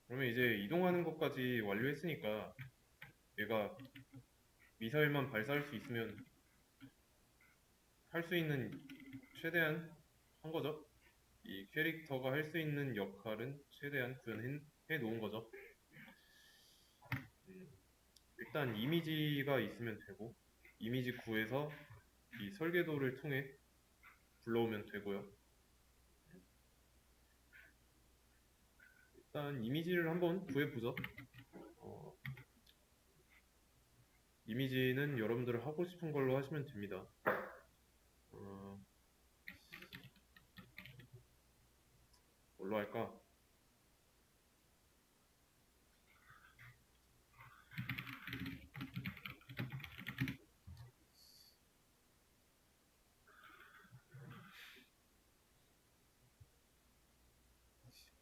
그러면 이제 이동하는 것까지 완료했으니까 얘가 미사일만 발사할 수 있으면 할 수 있는 최대한 한 거죠. 이 캐릭터가 할 수 있는 역할은 최대한 구현해 놓은 거죠. 음, 일단 이미지가 있으면 되고, 이미지 구해서 이 설계도를 통해 불러오면 되고요. 일단 이미지를 한번 구해보죠. 어, 이미지는 여러분들 하고 싶은 걸로 하시면 됩니다. 어, 뭘로 할까?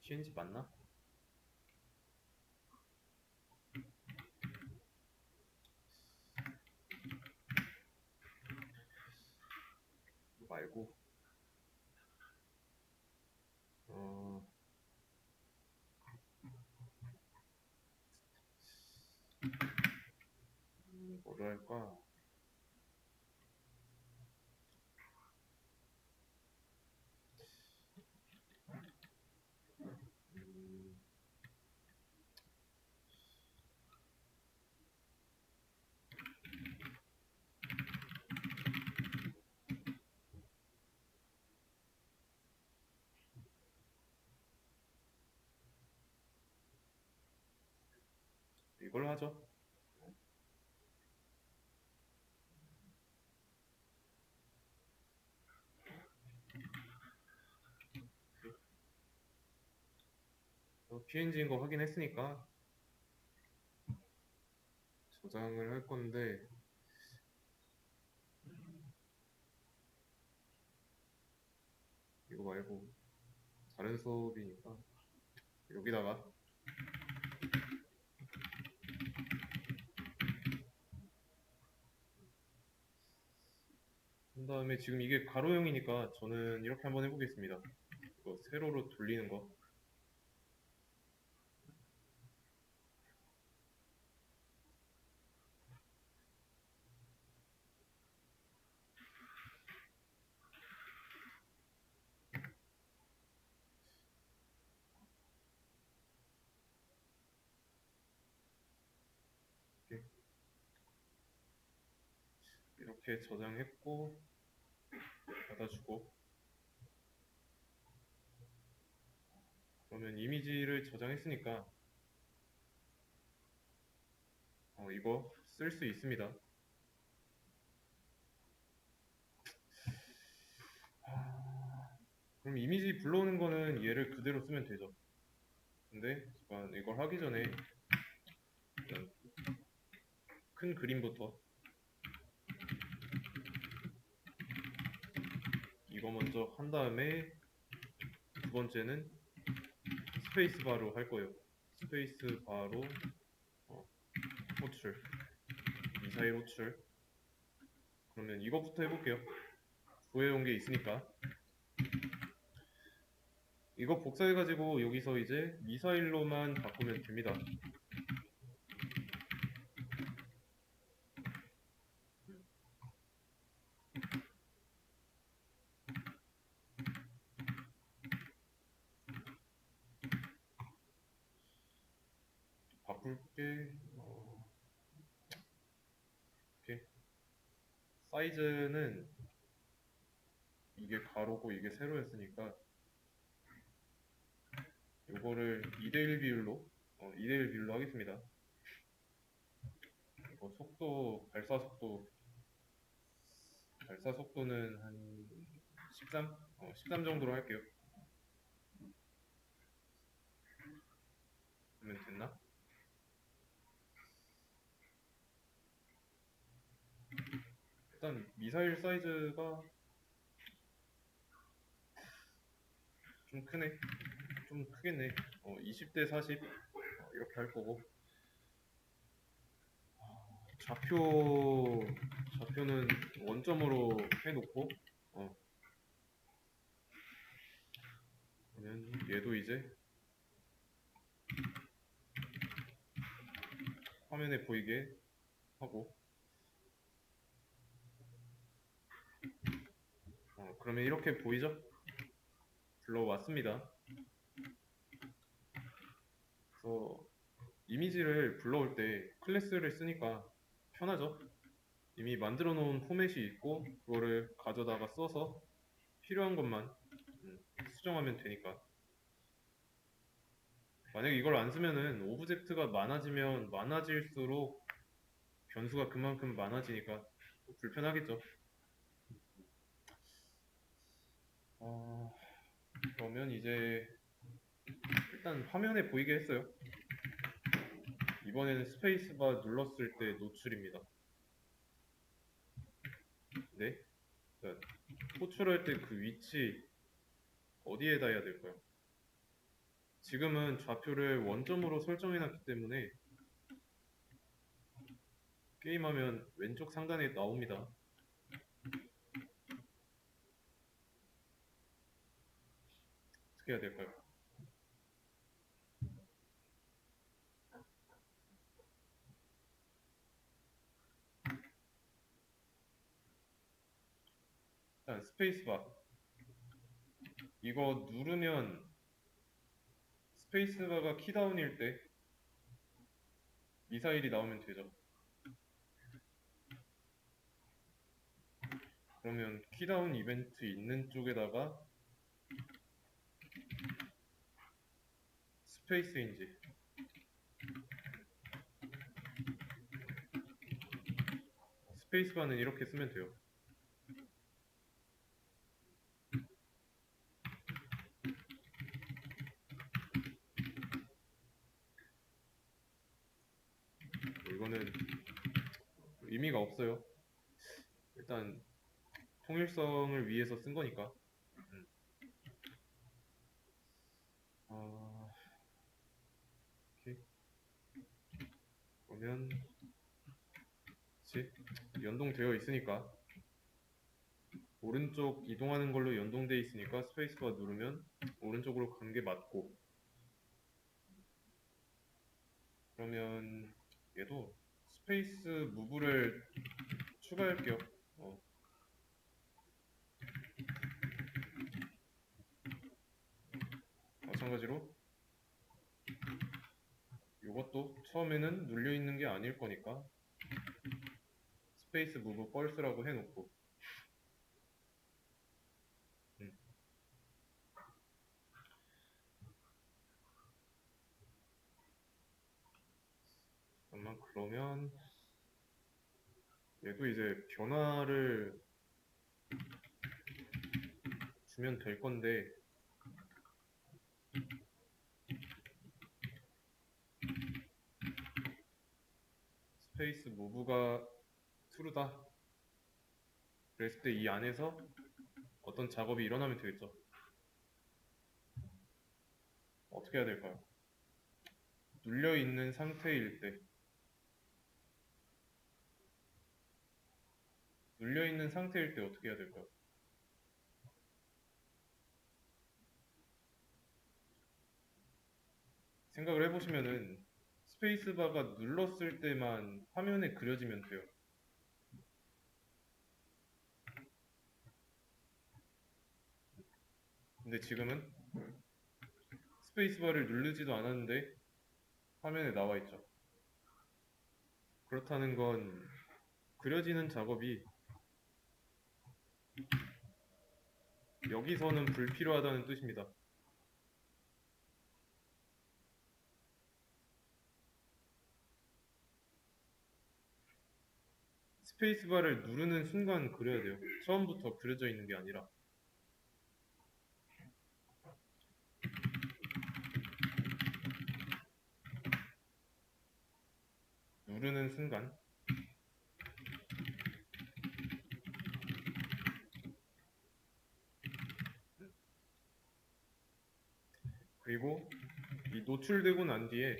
PNG 맞나? 말고, 어, 뭐로 할까? 음, 이걸로 하죠. PNG인 거 확인했으니까 저장을 할 건데, 이거 말고 다른 수업이니까 여기다가 한 다음에 지금 이게 가로형이니까 저는 이렇게 한번 해보겠습니다. 이거 세로로 돌리는 거. 이렇게 저장했고 닫아주고, 그러면 이미지를 저장했으니까 이거 쓸 수 있습니다. 그럼 이미지 불러오는 거는 얘를 그대로 쓰면 되죠. 근데 잠깐 이걸 하기 전에 일단 큰 그림부터 이거 먼저 한 다음에 두 번째는 스페이스 바로 할 거예요. 스페이스 바로 어, 호출, 미사일 호출. 그러면 이거부터 해볼게요. 구해온 게 있으니까 이거 복사해가지고 여기서 이제 미사일로만 바꾸면 됩니다. 바꿀게. 이렇게 사이즈는 이게 가로고 이게 세로였으니까 이거를 2대1 비율로 2대1 비율로 하겠습니다. 이거 속도 발사 속도는 한 13? 13 정도로 할게요. 그러면 됐나? 일단 미사일 사이즈가 좀 크네. 좀 크겠네. 20대 40 이렇게 할 거고 좌표는 원점으로 해놓고 어, 그러면 얘도 이제 화면에 보이게 하고 그러면 이렇게 보이죠? 불러왔습니다. 그래서 이미지를 불러올 때 클래스를 쓰니까 편하죠? 이미 만들어 놓은 포맷이 있고 그거를 가져다가 써서 필요한 것만 수정하면 되니까. 만약에 이걸 안 쓰면은 오브젝트가 많아지면 많아질수록 변수가 그만큼 많아지니까 또 불편하겠죠. 그러면 이제 일단 화면에 보이게 했어요. 이번에는 스페이스바 눌렀을 때 노출입니다. 네? 자, 호출할 때 그 위치 어디에다 해야 될까요? 지금은 좌표를 원점으로 설정해놨기 때문에 게임하면 왼쪽 상단에 나옵니다. 어떻게 해야 될까요? 일단 스페이스바 이거 누르면 스페이스바가 키다운일 때 미사일이 나오면 되죠. 그러면 키다운 이벤트 있는 쪽에다가 스페이스인지 스페이스바는 이렇게 쓰면 돼요. 이거는 의미가 없어요. 일단 통일성을 위해서 쓴 거니까. 이렇게 보면 연동되어 있으니까 오른쪽 이동하는 걸로 연동되어 있으니까 스페이스바 누르면 오른쪽으로 가는 게 맞고, 그러면 얘도 스페이스 무브를 추가할게요. 마찬가지로 이것도 처음에는 눌려 있는 게 아닐 거니까 스페이스 무브 펄스라고 해놓고 잠깐만. 그러면 얘도 이제 변화를 주면 될 건데 스페이스 무브가 true다 그랬을 때 이 안에서 어떤 작업이 일어나면 되겠죠. 어떻게 해야 될까요? 눌려 있는 상태일 때 어떻게 해야 될까요? 생각을 해보시면은 스페이스바가 눌렀을 때만 화면에 그려지면 돼요. 근데 지금은 스페이스바를 누르지도 않았는데 화면에 나와 있죠. 그렇다는 건 그려지는 작업이 여기서는 불필요하다는 뜻입니다. 스페이스바를 누르는 순간 그려야 돼요. 처음부터 그려져 있는 게 아니라. 누르는 순간. 그리고 이 노출되고 난 뒤에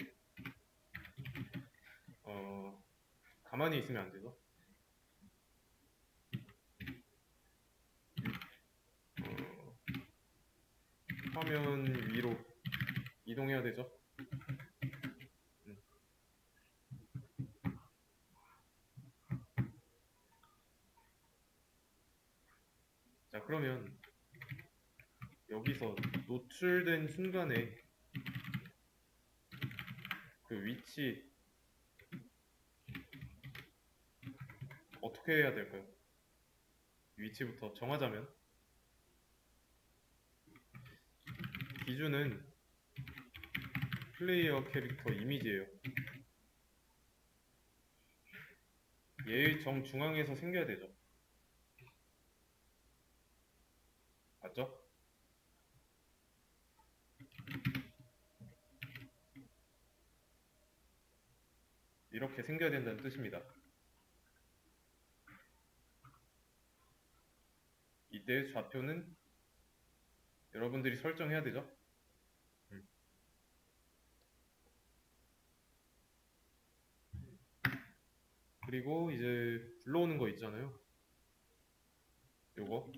가만히 있으면 안 되죠. 화면 위로 이동해야 되죠. 그러면 여기서 노출된 순간에 그 위치 어떻게 해야 될까요? 위치부터 정하자면 기준은 플레이어 캐릭터 이미지예요. 얘의 정중앙에서 생겨야 되죠. 맞죠? 이렇게 생겨야 된다는 뜻입니다. 이때 좌표는 여러분들이 설정해야 되죠. 그리고 이제 불러오는 거 있잖아요. 요거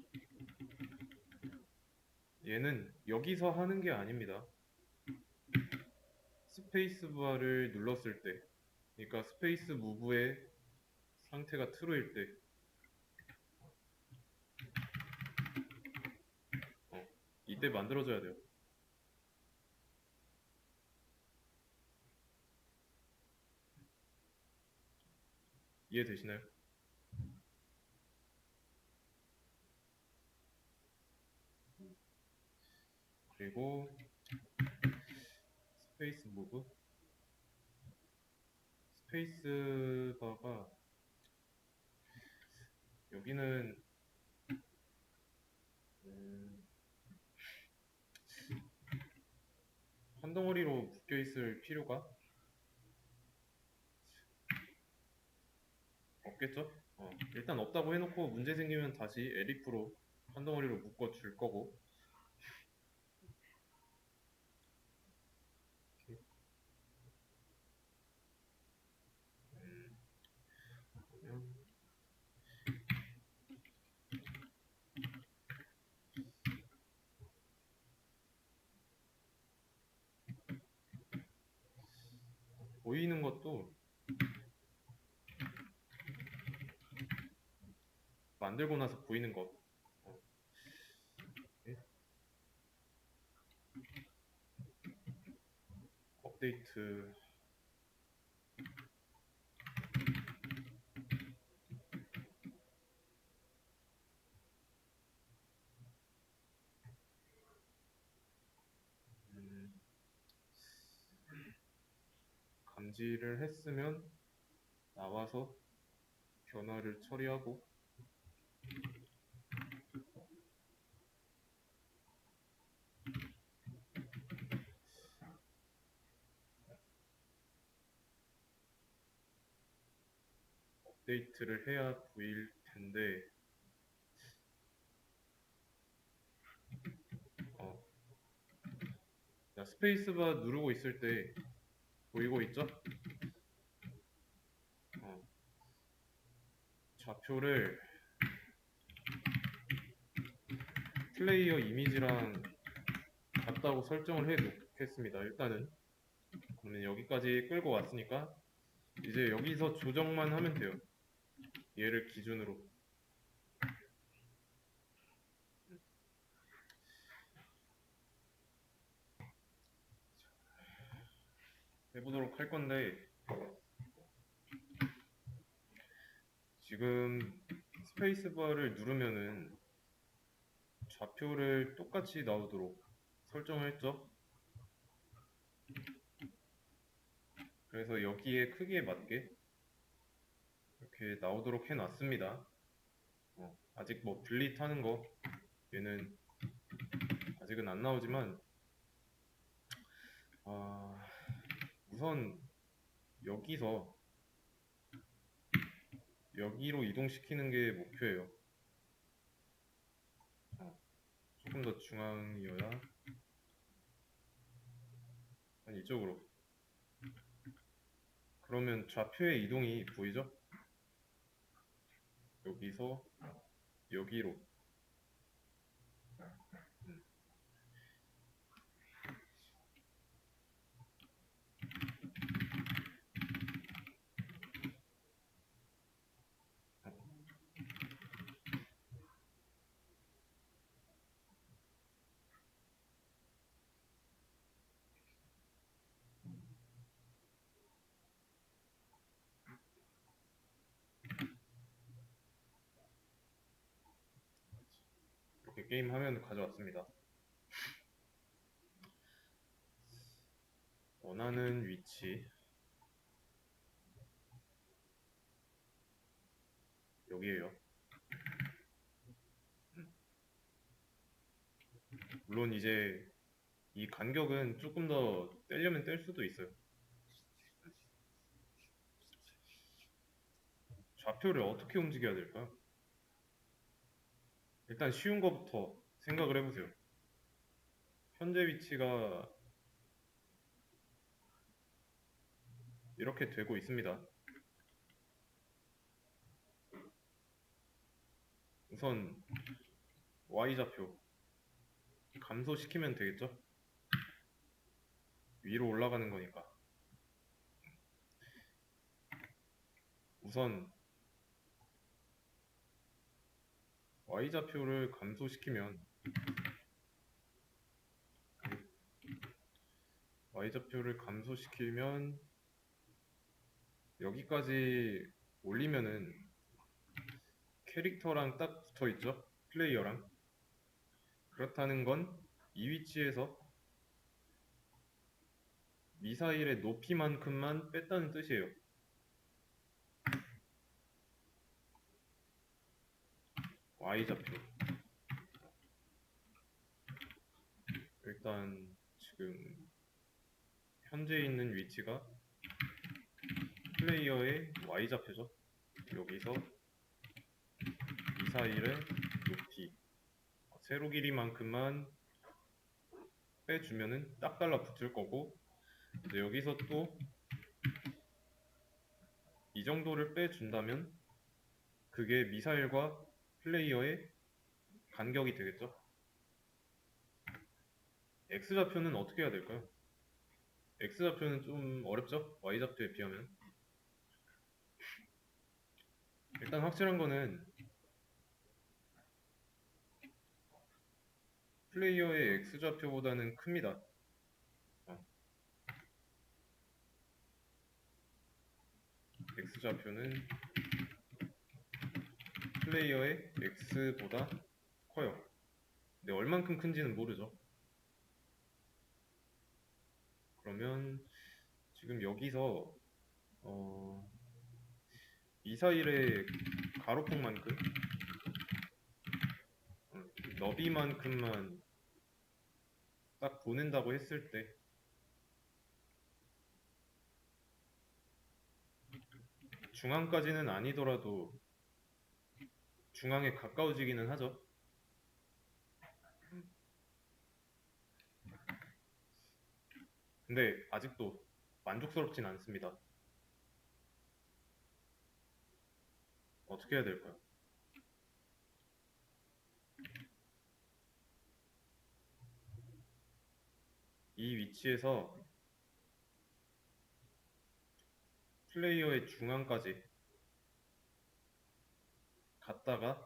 얘는 여기서 하는 게 아닙니다. 스페이스바를 눌렀을 때, 그러니까 스페이스 무브의 상태가 true일 때 이때 만들어줘야 돼요. 이해되시나요? 그리고 스페이스 무브 스페이스 바가 여기는 한 덩어리로 묶여 있을 필요가 없겠죠? 일단 없다고 해놓고 문제 생기면 다시 엘if로 한 덩어리로 묶어 줄 거고. 보이는 것도 만들고 나서 보이는 것. 업데이트. 감지를 했으면 나와서 변화를 처리하고 업데이트를 해야 보일 텐데 스페이스바 누르고 있을 때 보이고 있죠? 좌표를 플레이어 이미지랑 같다고 설정을 해 놓겠습니다. 일단은 그러면 여기까지 끌고 왔으니까 이제 여기서 조정만 하면 돼요. 얘를 기준으로. 해보도록 할 건데 지금 스페이스바를 누르면은 좌표를 똑같이 나오도록 설정을 했죠. 그래서 여기에 크기에 맞게 이렇게 나오도록 해놨습니다. 아직 뭐 빌릿 하는 거 얘는 아직은 안 나오지만 우선 여기서 여기로 이동시키는 게 목표예요. 조금 더 중앙이어야 한 이쪽으로. 그러면 좌표의 이동이 보이죠? 여기서 여기로. 게임 화면 가져왔습니다. 원하는 위치 여기에요. 물론 이제 이 간격은 조금 더 떼려면 뗄 수도 있어요. 좌표를 어떻게 움직여야 될까요? 일단 쉬운 것부터 생각을 해보세요. 현재 위치가 이렇게 되고 있습니다. 우선 Y좌표 감소시키면 되겠죠? 위로 올라가는 거니까. 우선 Y좌표를 감소시키면 여기까지 올리면은 캐릭터랑 딱 붙어있죠? 플레이어랑. 그렇다는 건 이 위치에서 미사일의 높이만큼만 뺐다는 뜻이에요. Y좌표. 일단 지금 현재 있는 위치가 플레이어의 Y좌표죠. 여기서 미사일의 높이 세로 길이만큼만 빼주면은 딱 달라붙을 거고, 이제 여기서 또 이 정도를 빼준다면 그게 미사일과 플레이어의 간격이 되겠죠. X좌표는 어떻게 해야 될까요? X좌표는 좀 어렵죠? Y좌표에 비하면. 일단 확실한 거는 플레이어의 X좌표보다는 큽니다. X좌표는 플레이어의 X보다 커요. 근데 얼만큼 큰지는 모르죠. 그러면 지금 여기서 미사일의 가로폭만큼 너비만큼만 딱 보낸다고 했을 때 중앙까지는 아니더라도 중앙에 가까워지기는 하죠. 근데 아직도 만족스럽진 않습니다. 어떻게 해야 될까요? 이 위치에서 플레이어의 중앙까지 갔다가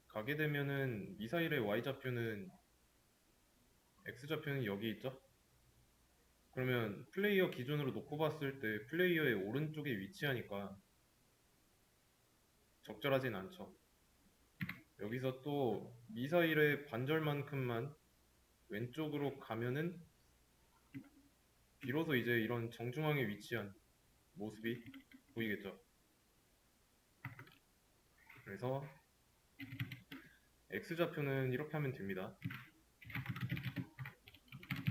가게 되면은 미사일의 Y좌표는 X좌표는 여기 있죠? 그러면 플레이어 기준으로 놓고 봤을 때 플레이어의 오른쪽에 위치하니까 적절하진 않죠. 여기서 또 미사일의 반절만큼만 왼쪽으로 가면은 비로소 이제 이런 정중앙에 위치한 모습이 보이겠죠. 그래서 X좌표는 이렇게 하면 됩니다.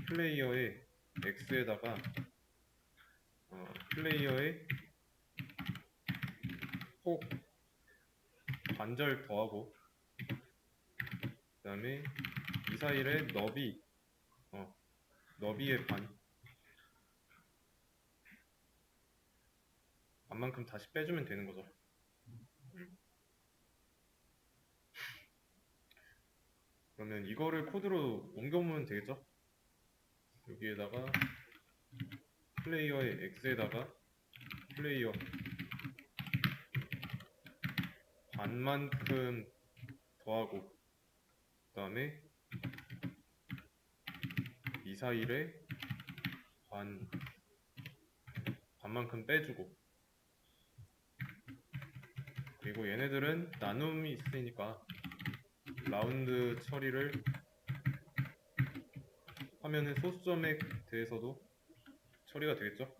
플레이어의 X에다가 플레이어의 폭 반절 더하고 그 다음에 미사일의 너비의 반만큼 다시 빼주면 되는 거죠. 그러면 이거를 코드로 옮겨보면 되겠죠? 여기에다가 플레이어의 X에다가 플레이어 반만큼 더하고 그 다음에 미사일의 반만큼 빼주고, 그리고 얘네들은 나눔이 있으니까 라운드 처리를 하면은 소수점에 대해서도 처리가 되겠죠.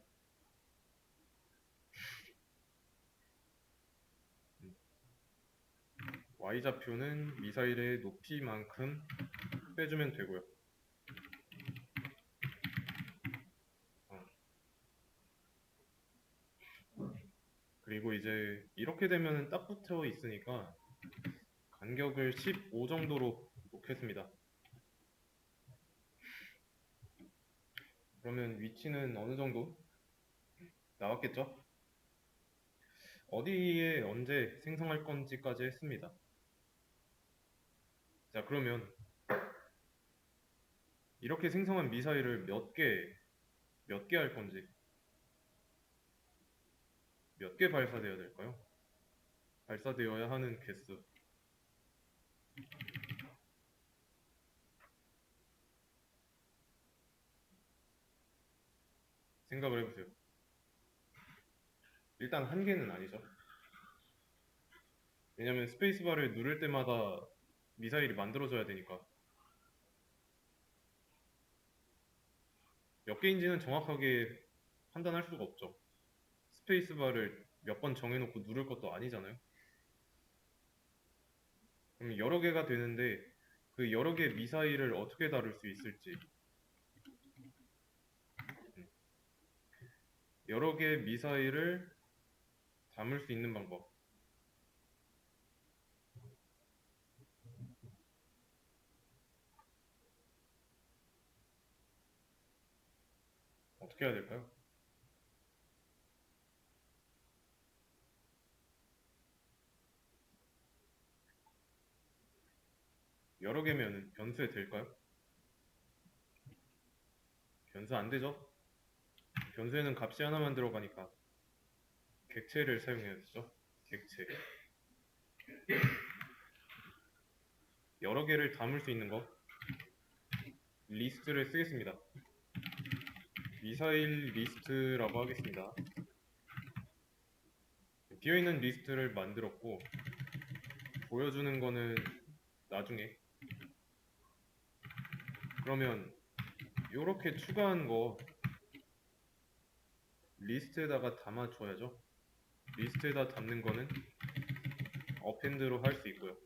Y좌표는 미사일의 높이만큼 빼주면 되고요. 그리고 이제 이렇게 되면 딱 붙어 있으니까 간격을 15 정도로 놓겠습니다. 그러면 위치는 어느 정도 나왔겠죠? 어디에 언제 생성할 건지까지 했습니다. 자, 그러면 이렇게 생성한 미사일을 몇 개 할 건지, 몇 개 발사되어야 될까요? 발사되어야 하는 개수. 생각을 해보세요. 일단 한 개는 아니죠. 왜냐면 스페이스바를 누를 때마다 미사일이 만들어져야 되니까. 몇 개인지는 정확하게 판단할 수가 없죠. 스페이스바를 몇 번 정해놓고 누를 것도 아니잖아요. 그럼 여러 개가 되는데 그 여러 개 미사일을 어떻게 다룰 수 있을지, 여러 개 미사일을 담을 수 있는 방법 어떻게 해야 될까요? 여러 개면 변수에 될까요? 변수 안 되죠? 변수에는 값이 하나만 들어가니까 객체를 사용해야 되죠. 객체. 여러 개를 담을 수 있는 거 리스트를 쓰겠습니다. 미사일 리스트라고 하겠습니다. 비어있는 리스트를 만들었고 보여주는 거는 나중에. 그러면 이렇게 추가한 거 리스트에다가 담아줘야죠. 리스트에다 담는 거는 어펜드로 할 수 있고요.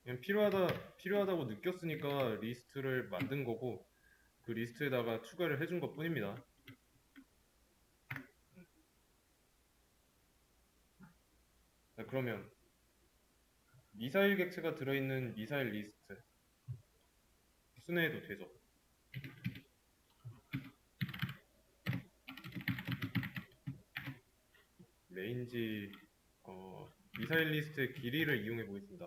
그냥 필요하다고 느꼈으니까 리스트를 만든 거고 그 리스트에다가 추가를 해준 것 뿐입니다. 자, 그러면 미사일 객체가 들어있는 미사일 리스트 순회해도 되죠. 레인지 미사일 리스트의 길이를 이용해 보겠습니다.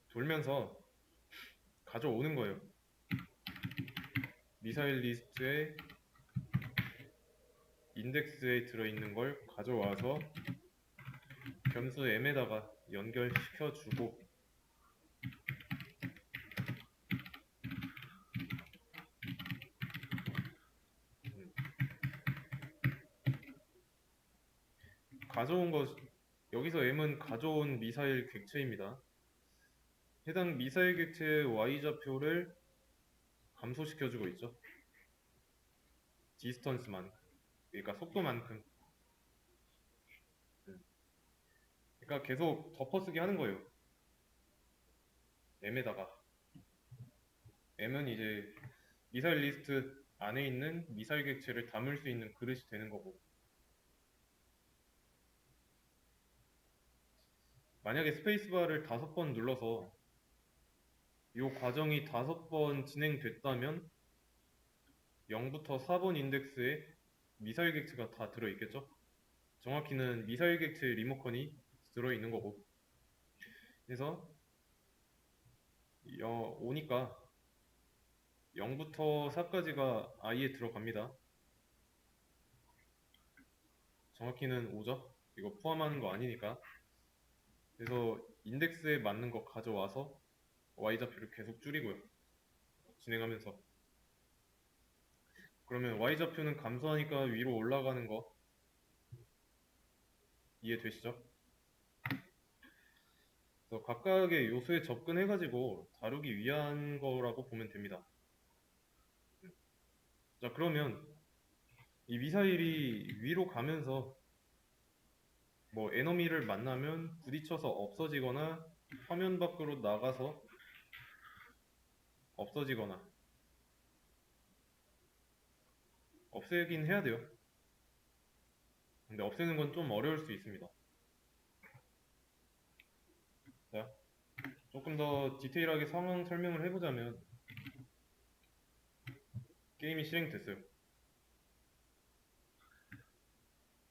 돌면서 가져오는 거예요. 미사일 리스트의 인덱스에 들어있는 걸 가져와서 변수 m에다가 연결시켜주고 가져온 것 여기서 m은 가져온 미사일 객체입니다. 해당 미사일 객체의 y좌표를 감소시켜주고 있죠. 디스턴스만, 그러니까 속도만큼. 그러니까 계속 덮어쓰기 하는 거예요. m에다가. m은 이제 미사일 리스트 안에 있는 미사일 객체를 담을 수 있는 그릇이 되는 거고. 만약에 스페이스바를 5번 눌러서 이 과정이 5번 진행됐다면 0부터 4번 인덱스에 미사일 객체가 다 들어있겠죠? 정확히는 미사일 객체 리모컨이 들어있는 거고. 그래서 5니까 0부터 4까지가 i에 들어갑니다. 정확히는 5죠? 이거 포함하는 거 아니니까. 그래서 인덱스에 맞는 거 가져와서 y좌표를 계속 줄이고요. 진행하면서. 그러면 y좌표는 감소하니까 위로 올라가는 거 이해되시죠? 그래서 각각의 요소에 접근해가지고 다루기 위한 거라고 보면 됩니다. 자, 그러면 이 미사일이 위로 가면서 뭐 에너미를 만나면 부딪혀서 없어지거나 화면 밖으로 나가서 없어지거나 없애긴 해야 돼요. 근데 없애는 건 좀 어려울 수 있습니다. 자, 조금 더 디테일하게 상황 설명을 해보자면 게임이 실행됐어요.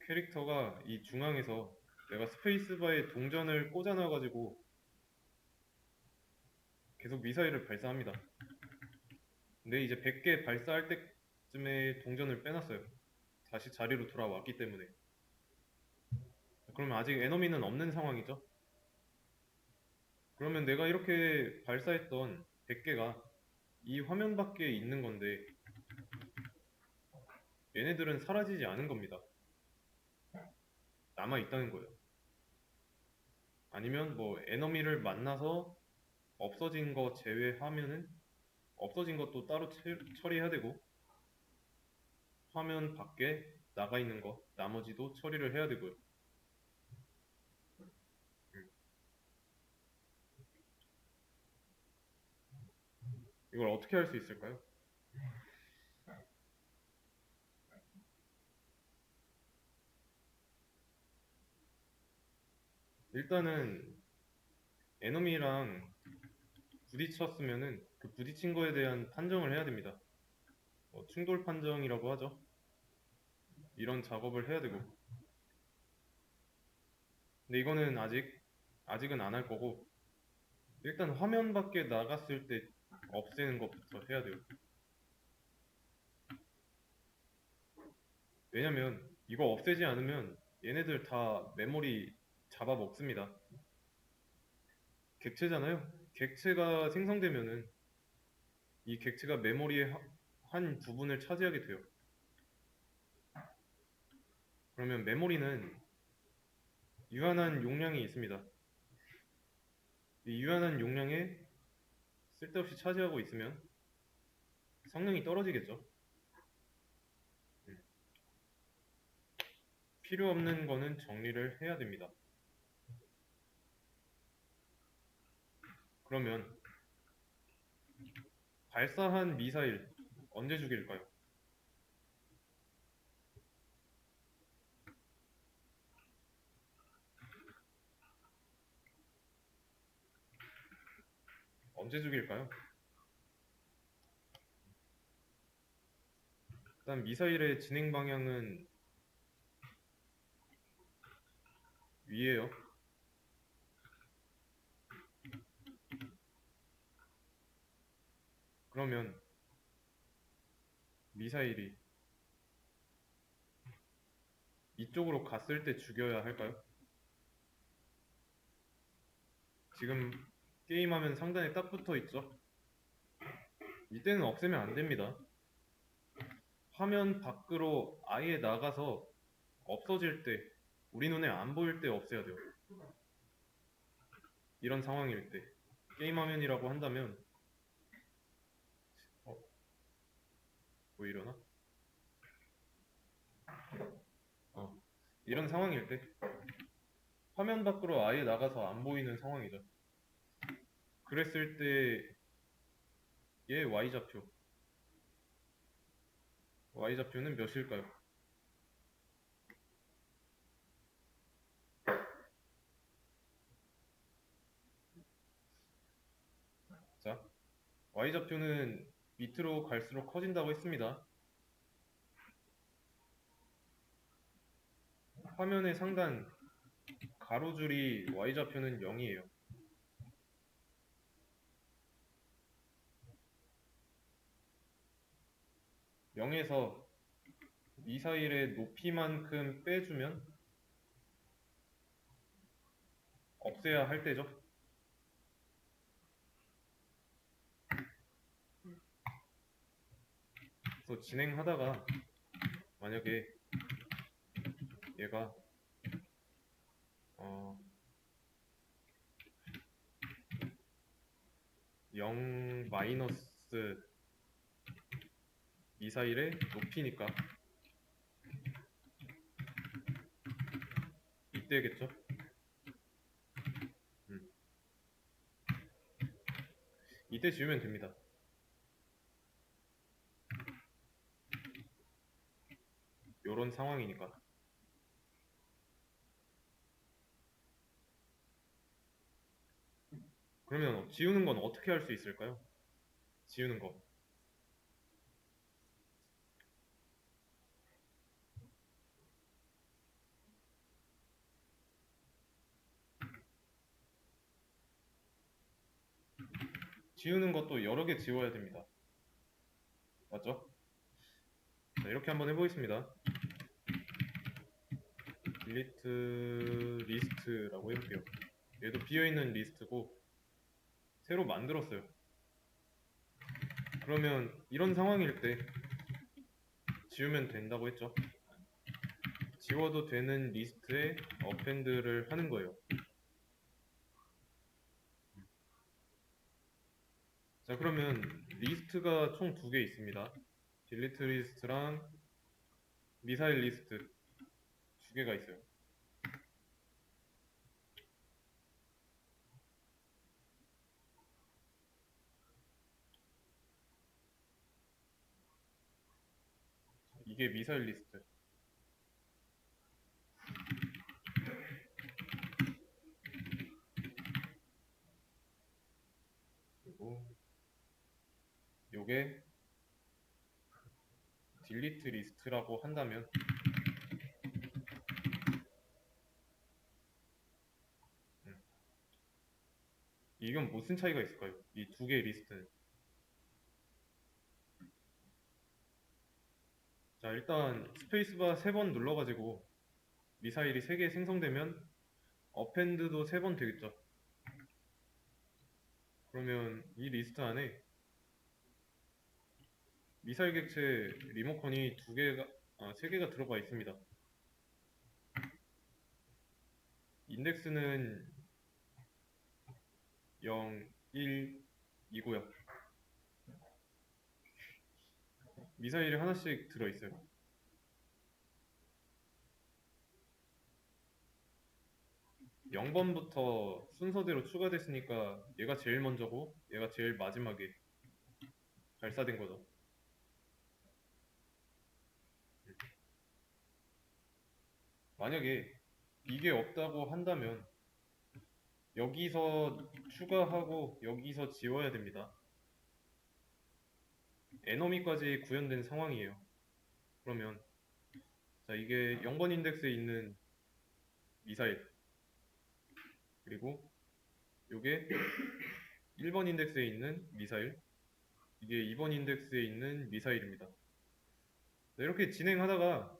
캐릭터가 이 중앙에서 내가 스페이스바에 동전을 꽂아놔가지고 계속 미사일을 발사합니다. 근데 이제 100개 발사할 때쯤에 동전을 빼놨어요. 다시 자리로 돌아왔기 때문에. 그러면 아직 에너미는 없는 상황이죠. 그러면 내가 이렇게 발사했던 100개가 이 화면 밖에 있는 건데 얘네들은 사라지지 않은 겁니다. 남아 있다는 거예요. 아니면 뭐 에너미를 만나서 없어진 거 제외하면은 없어진 것도 따로 처리해야 되고 화면 밖에 나가 있는 거 나머지도 처리를 해야 되고요. 이걸 어떻게 할 수 있을까요? 일단은 에너미랑 부딪혔으면은 그 부딪힌 거에 대한 판정을 해야 됩니다. 충돌 판정이라고 하죠. 이런 작업을 해야 되고. 근데 이거는 아직은 안 할 거고 일단 화면 밖에 나갔을 때 없애는 것부터 해야 돼요. 왜냐면 이거 없애지 않으면 얘네들 다 메모리 잡아먹습니다. 객체잖아요. 객체가 생성되면은 이 객체가 메모리의 한 부분을 차지하게 돼요. 그러면 메모리는 유한한 용량이 있습니다. 이 유한한 용량에 쓸데없이 차지하고 있으면 성능이 떨어지겠죠. 필요 없는 거는 정리를 해야 됩니다. 그러면 발사한 미사일 언제 죽일까요? 언제 죽일까요? 일단 미사일의 진행 방향은 위에요. 그러면 미사일이 이쪽으로 갔을 때 죽여야 할까요? 지금 게임하면 상단에 딱 붙어 있죠? 이때는 없애면 안 됩니다. 화면 밖으로 아예 나가서 없어질 때, 우리 눈에 안 보일 때 없애야 돼요. 이런 상황일 때. 게임 화면이라고 한다면, 어, 뭐 이러나? 이런 상황일 때. 화면 밖으로 아예 나가서 안 보이는 상황이죠. 그랬을 때의 Y좌표. Y좌표는 몇일까요? 자, Y좌표는 밑으로 갈수록 커진다고 했습니다. 화면의 상단 가로줄이 Y좌표는 0이에요. 0에서 미사일의 높이만큼 빼주면 없애야 할 때죠. 그래서 진행하다가 만약에 얘가 0 마이너스 미사일의 높이니까 이때겠죠? 이때 지우면 됩니다. 요런 상황이니까. 그러면 지우는 건 어떻게 할 수 있을까요? 지우는 거. 지우는 것도 여러 개 지워야 됩니다. 맞죠? 자, 이렇게 한번 해보겠습니다. delete list라고 해볼게요. 얘도 비어있는 리스트고 새로 만들었어요. 그러면 이런 상황일 때 지우면 된다고 했죠. 지워도 되는 리스트에 append를 하는 거예요. 자, 그러면 리스트가 총 2개 있습니다. delete 리스트랑 미사일 리스트 2개가 있어요. 이게 미사일 리스트. 그리고 요게 delete 리스트라고 한다면 이건 무슨 차이가 있을까요? 이 2개의 리스트는. 자, 일단 스페이스바 3번 눌러가지고 미사일이 3개 생성되면 append도 3번 되겠죠. 그러면 이 리스트 안에 미사일 객체 리모컨이 3개가 들어가 있습니다. 인덱스는 0, 1, 2고요. 미사일이 하나씩 들어있어요. (0) 번부터 순서대로 추가됐으니까 얘가 제일 먼저고 얘가 제일 마지막에 발사된 거죠. 만약에 이게 없다고 한다면 여기서 추가하고 여기서 지워야 됩니다. 에너미까지 구현된 상황이에요. 그러면 자, 이게 0번 인덱스에 있는 미사일, 그리고 요게 1번 인덱스에 있는 미사일, 이게 2번 인덱스에 있는 미사일입니다. 자, 이렇게 진행하다가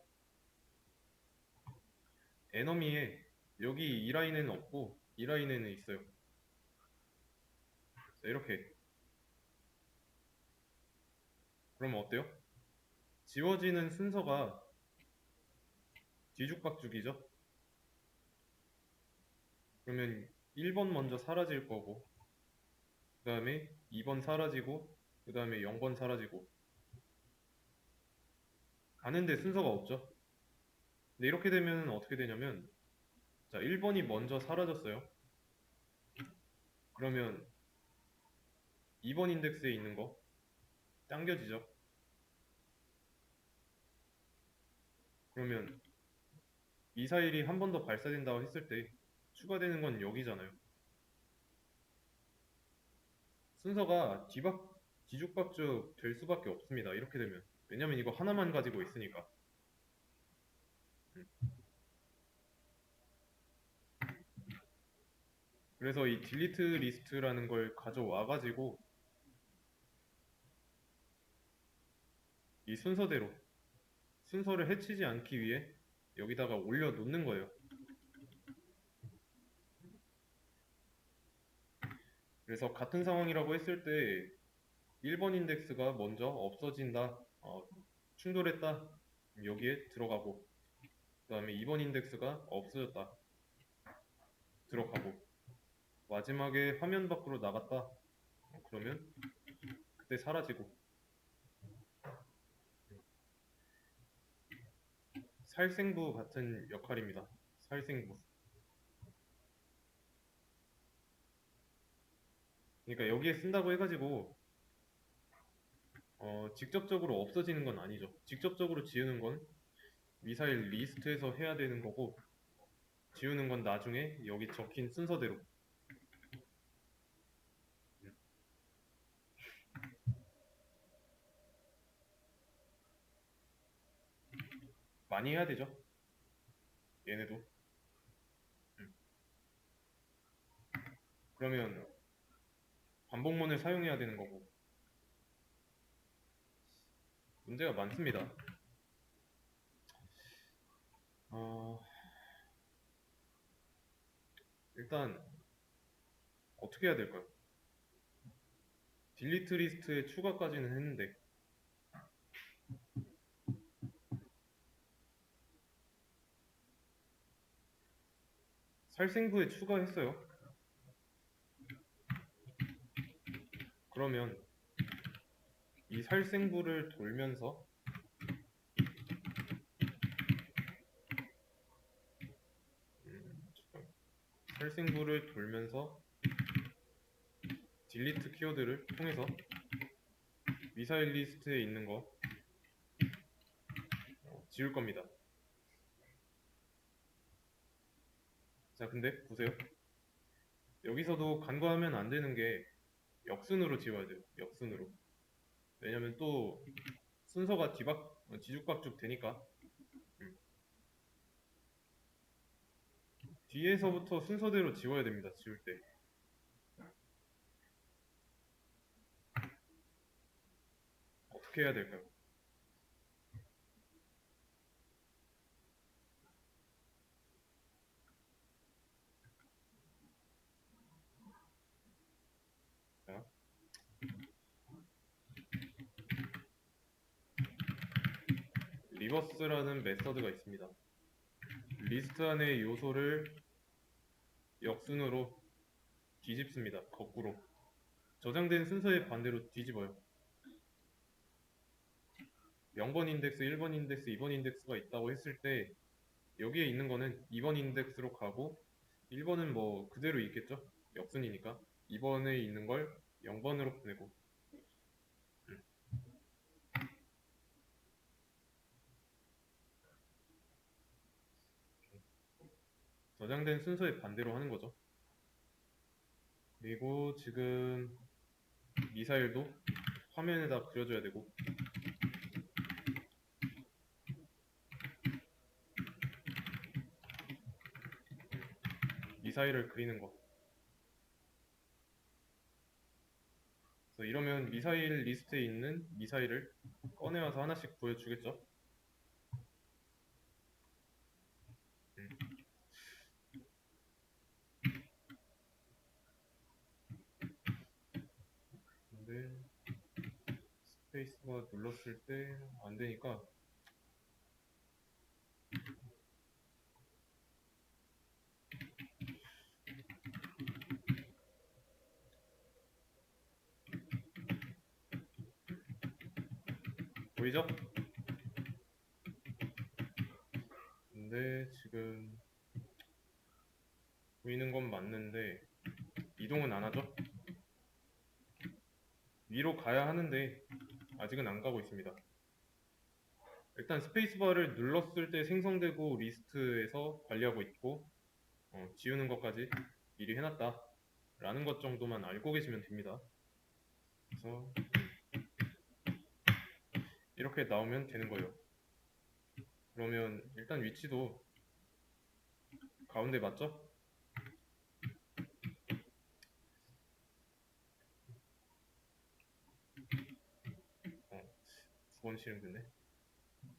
에너미에 여기 이 라인에는 없고 이 라인에는 있어요. 자, 이렇게. 그러면 어때요? 지워지는 순서가 뒤죽박죽이죠? 그러면 1번 먼저 사라질 거고 그 다음에 2번 사라지고 그 다음에 0번 사라지고 가는데 순서가 없죠? 근데 이렇게 되면 어떻게 되냐면 자, 1번이 먼저 사라졌어요. 그러면 2번 인덱스에 있는 거 당겨지죠? 그러면 미사일이 한 번 더 발사된다고 했을 때 추가되는 건 여기잖아요. 순서가 뒤죽박죽 될 수밖에 없습니다. 이렇게 되면. 왜냐면 이거 하나만 가지고 있으니까. 그래서 이 딜리트 리스트라는 걸 가져와 가지고 이 순서대로 순서를 해치지 않기 위해 여기다가 올려 놓는 거예요. 그래서 같은 상황이라고 했을 때 1번 인덱스가 먼저 없어진다, 충돌했다. 여기에 들어가고, 그 다음에 2번 인덱스가 없어졌다. 들어가고, 마지막에 화면 밖으로 나갔다. 그러면 그때 사라지고. 살생부 같은 역할입니다. 살생부. 그러니까 여기에 쓴다고 해가지고 직접적으로 없어지는 건 아니죠. 직접적으로 지우는 건 미사일 리스트에서 해야 되는 거고, 지우는 건 나중에 여기 적힌 순서대로 많이 해야 되죠. 얘네도. 음. 그러면 반복문을 사용해야 되는 거고 문제가 많습니다. 어, 일단 어떻게 해야 될까요? 딜리트 리스트에 추가까지는 했는데 살생부에 추가했어요. 그러면 이 살생부를 돌면서 살생부를 돌면서 딜리트 키워드를 통해서 미사일 리스트에 있는 거 지울 겁니다. 자, 근데 보세요. 여기서도 간과하면 안 되는 게 역순으로 지워야 돼요. 역순으로. 왜냐면 또 순서가 뒤죽박죽 되니까. 음. 뒤에서부터 순서대로 지워야 됩니다. 지울 때. 어떻게 해야 될까요? 자, 리버스라는 메서드가 있습니다. 리스트 안의 요소를 역순으로 뒤집습니다. 거꾸로. 저장된 순서의 반대로 뒤집어요. 0번 인덱스, 1번 인덱스, 2번 인덱스가 있다고 했을 때 여기에 있는 거는 2번 인덱스로 가고 1번은 뭐 그대로 있겠죠? 역순이니까 2번에 있는 걸 0번으로 보내고 음. 저장된 순서의 반대로 하는 거죠. 그리고 지금 미사일도 화면에다 그려줘야 되고 미사일을 그리는 거. 그래서 이러면 미사일 리스트에 있는 미사일을 꺼내와서 하나씩 보여주겠죠. 음. 근데 스페이스바 눌렀을 때 안 되니까 보이죠? 근데 지금 보이는 건 맞는데 이동은 안 하죠? 위로 가야 하는데 아직은 안 가고 있습니다. 일단 스페이스바를 눌렀을 때 생성되고 리스트에서 관리하고 있고 지우는 것까지 미리 해놨다 라는 것 정도만 알고 계시면 됩니다. 그래서 이렇게 나오면 되는 거예요. 그러면 일단 위치도 가운데 맞죠? 두 번 실행됐네.